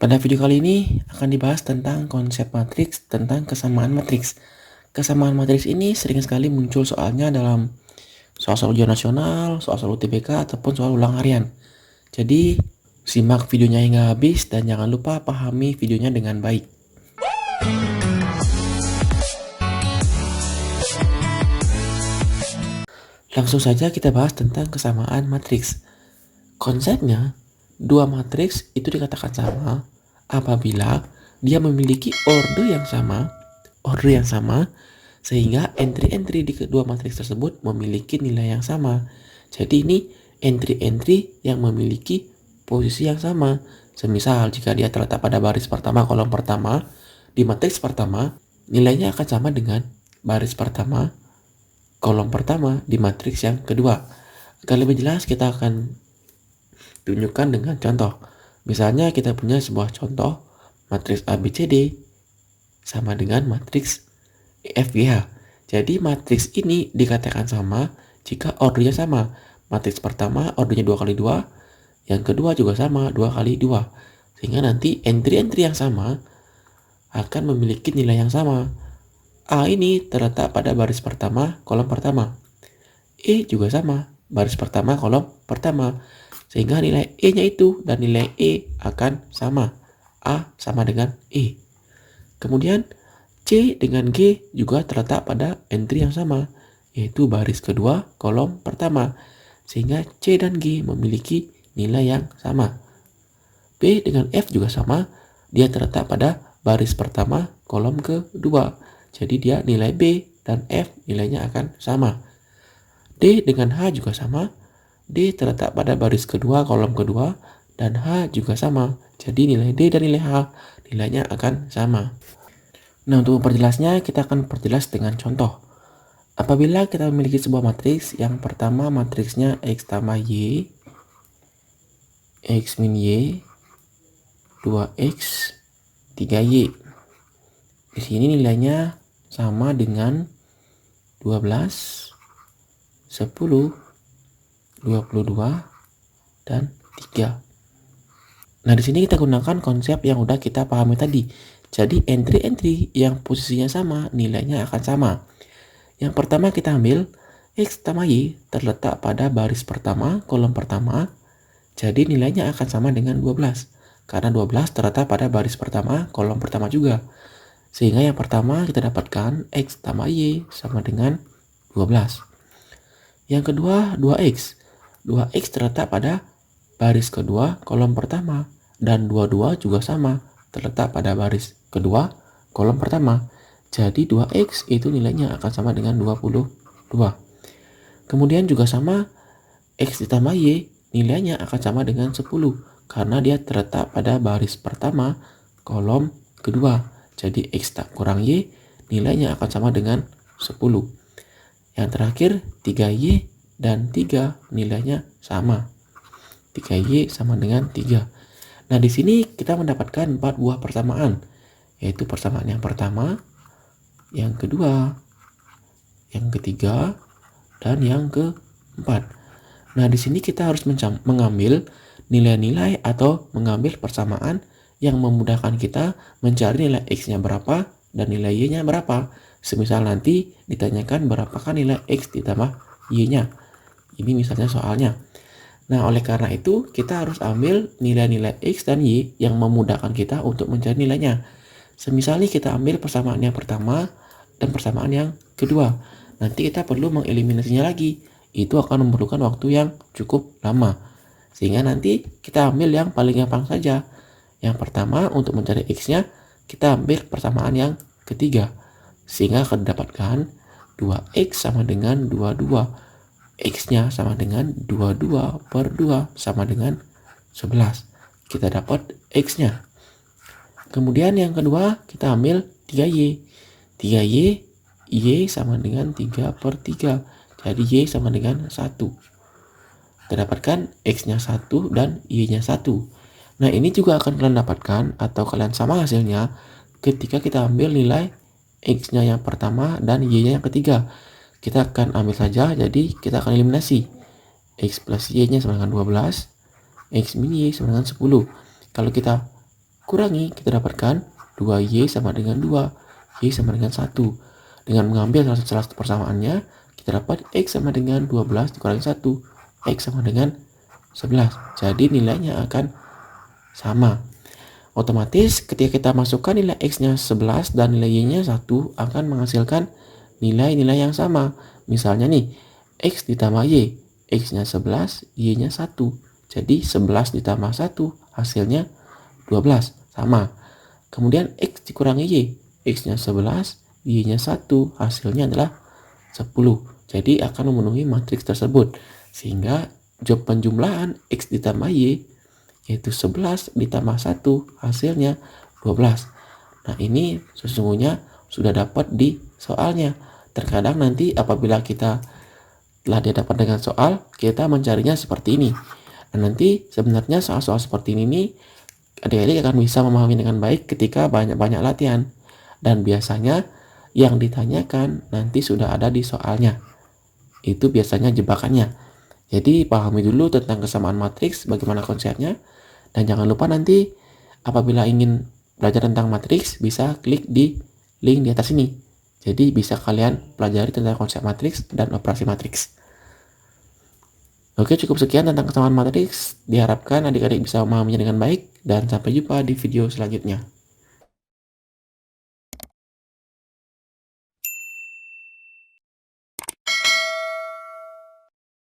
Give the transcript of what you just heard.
Pada video kali ini akan dibahas tentang konsep matriks tentang kesamaan matriks. Kesamaan matriks ini sering sekali muncul soalnya dalam soal-soal ujian nasional, soal-soal UTBK, ataupun soal ulang harian. Jadi, simak videonya hingga habis dan jangan lupa pahami videonya dengan baik. Langsung saja kita bahas tentang kesamaan matriks. Konsepnya, dua matriks itu dikatakan sama apabila dia memiliki order yang sama, sehingga entry-entry di kedua matriks tersebut memiliki nilai yang sama. Jadi ini entry-entry yang memiliki posisi yang sama. Semisal jika dia terletak pada baris pertama kolom pertama, di matriks pertama nilainya akan sama dengan baris pertama kolom pertama di matriks yang kedua. Agar lebih jelas kita akan tunjukkan dengan contoh. Misalnya kita punya sebuah contoh matriks ABCD sama dengan matriks EFGH. Jadi matriks ini dikatakan sama jika ordernya sama. Matriks pertama ordernya 2 kali 2, yang kedua juga sama 2 kali 2. Sehingga nanti entry-entry yang sama akan memiliki nilai yang sama. A ini terletak pada baris pertama kolom pertama. E juga sama, baris pertama kolom pertama. Sehingga nilai E-nya itu dan nilai E akan sama. A sama dengan E. Kemudian C dengan G juga terletak pada entry yang sama, yaitu baris kedua kolom pertama. Sehingga C dan G memiliki nilai yang sama. B dengan F juga sama, dia terletak pada baris pertama kolom kedua. Jadi dia nilai B dan F nilainya akan sama. D dengan H juga sama. D terletak pada baris kedua kolom kedua dan H juga sama. Jadi nilai D dan nilai H nilainya akan sama. Nah, untuk memperjelasnya kita akan perjelas dengan contoh. Apabila kita memiliki sebuah matriks, yang pertama matriksnya X tambah Y, X min Y, 2X, 3Y. Di sini nilainya sama dengan 12, 10, 22, dan 3. Nah, di sini kita gunakan konsep yang udah kita pahami tadi. Jadi entry-entry yang posisinya sama, nilainya akan sama. Yang pertama kita ambil X tambah Y terletak pada baris pertama, kolom pertama. Jadi nilainya akan sama dengan 12. Karena 12 terletak pada baris pertama, kolom pertama juga. Sehingga yang pertama kita dapatkan X tambah Y sama dengan 12. Yang kedua 2X. 2X terletak pada baris kedua kolom pertama. Dan 22 juga sama, terletak pada baris kedua kolom pertama. Jadi 2X itu nilainya akan sama dengan 22. Kemudian juga sama X ditambah Y nilainya akan sama dengan 10 karena dia terletak pada baris pertama kolom kedua. Jadi X tak kurang Y nilainya akan sama dengan 10. Yang terakhir 3Y dan 3 nilainya sama. 3Y sama dengan 3. Nah, di sini kita mendapatkan 4 buah persamaan, yaitu persamaan yang pertama, yang kedua, yang ketiga, dan yang keempat. Nah, di sini kita harus mengambil nilai-nilai atau mengambil persamaan yang memudahkan kita mencari nilai X-nya berapa dan nilai Y-nya berapa. Semisal nanti ditanyakan berapakah nilai X ditambah Y-nya. Ini misalnya soalnya. Nah, oleh karena itu kita harus ambil nilai-nilai X dan Y yang memudahkan kita untuk mencari nilainya. Semisal kita ambil persamaan yang pertama dan persamaan yang kedua. Nanti kita perlu mengeliminasinya lagi. Itu akan memerlukan waktu yang cukup lama. Sehingga nanti kita ambil yang paling gampang saja. Yang pertama untuk mencari X-nya kita ambil persamaan yang ketiga. Sehingga akan didapatkan 2X sama dengan 22. X-nya sama dengan 22 per 2 sama dengan 11. Kita dapat X-nya. Kemudian yang kedua kita ambil 3Y. 3Y, Y sama dengan 3 per 3. Jadi Y sama dengan 1. Kita dapatkan X-nya 1 dan Y-nya 1. Nah, ini juga akan kalian dapatkan atau kalian sama hasilnya ketika kita ambil nilai X-nya yang pertama dan Y-nya yang ketiga. Kita akan ambil saja, jadi kita akan eliminasi. X plus Y-nya sama dengan 12, X min Y sama dengan 10. Kalau kita kurangi, kita dapatkan 2Y sama dengan 2, Y sama dengan 1. Dengan mengambil salah satu persamaannya, kita dapat X sama dengan 12 dikurangi 1, X sama dengan 11. Jadi nilainya akan sama. Otomatis ketika kita masukkan nilai X-nya 11 dan nilai Y-nya 1 akan menghasilkan nilai-nilai yang sama. Misalnya nih, X ditambah Y, X-nya 11, Y-nya 1. Jadi 11 ditambah 1 hasilnya 12, sama. Kemudian X dikurangi Y, X-nya 11, Y-nya 1, hasilnya adalah 10. Jadi akan memenuhi matriks tersebut. Sehingga job penjumlahan X ditambah Y yaitu 11 ditambah 1 hasilnya 12. Nah, ini sesungguhnya sudah dapat di soalnya. Terkadang nanti apabila kita telah dihadapkan dengan soal, kita mencarinya seperti ini. Nah, nanti sebenarnya soal-soal seperti ini nih adik-adik akan bisa memahami dengan baik ketika banyak-banyak latihan. Dan biasanya yang ditanyakan nanti sudah ada di soalnya. Itu biasanya jebakannya. Jadi pahami dulu tentang kesamaan matriks, bagaimana konsepnya. Dan jangan lupa nanti apabila ingin belajar tentang matriks bisa klik di link di atas ini. Jadi bisa kalian pelajari tentang konsep matriks dan operasi matriks. Oke, cukup sekian tentang kesamaan matriks. Diharapkan adik-adik bisa memahaminya dengan baik dan sampai jumpa di video selanjutnya.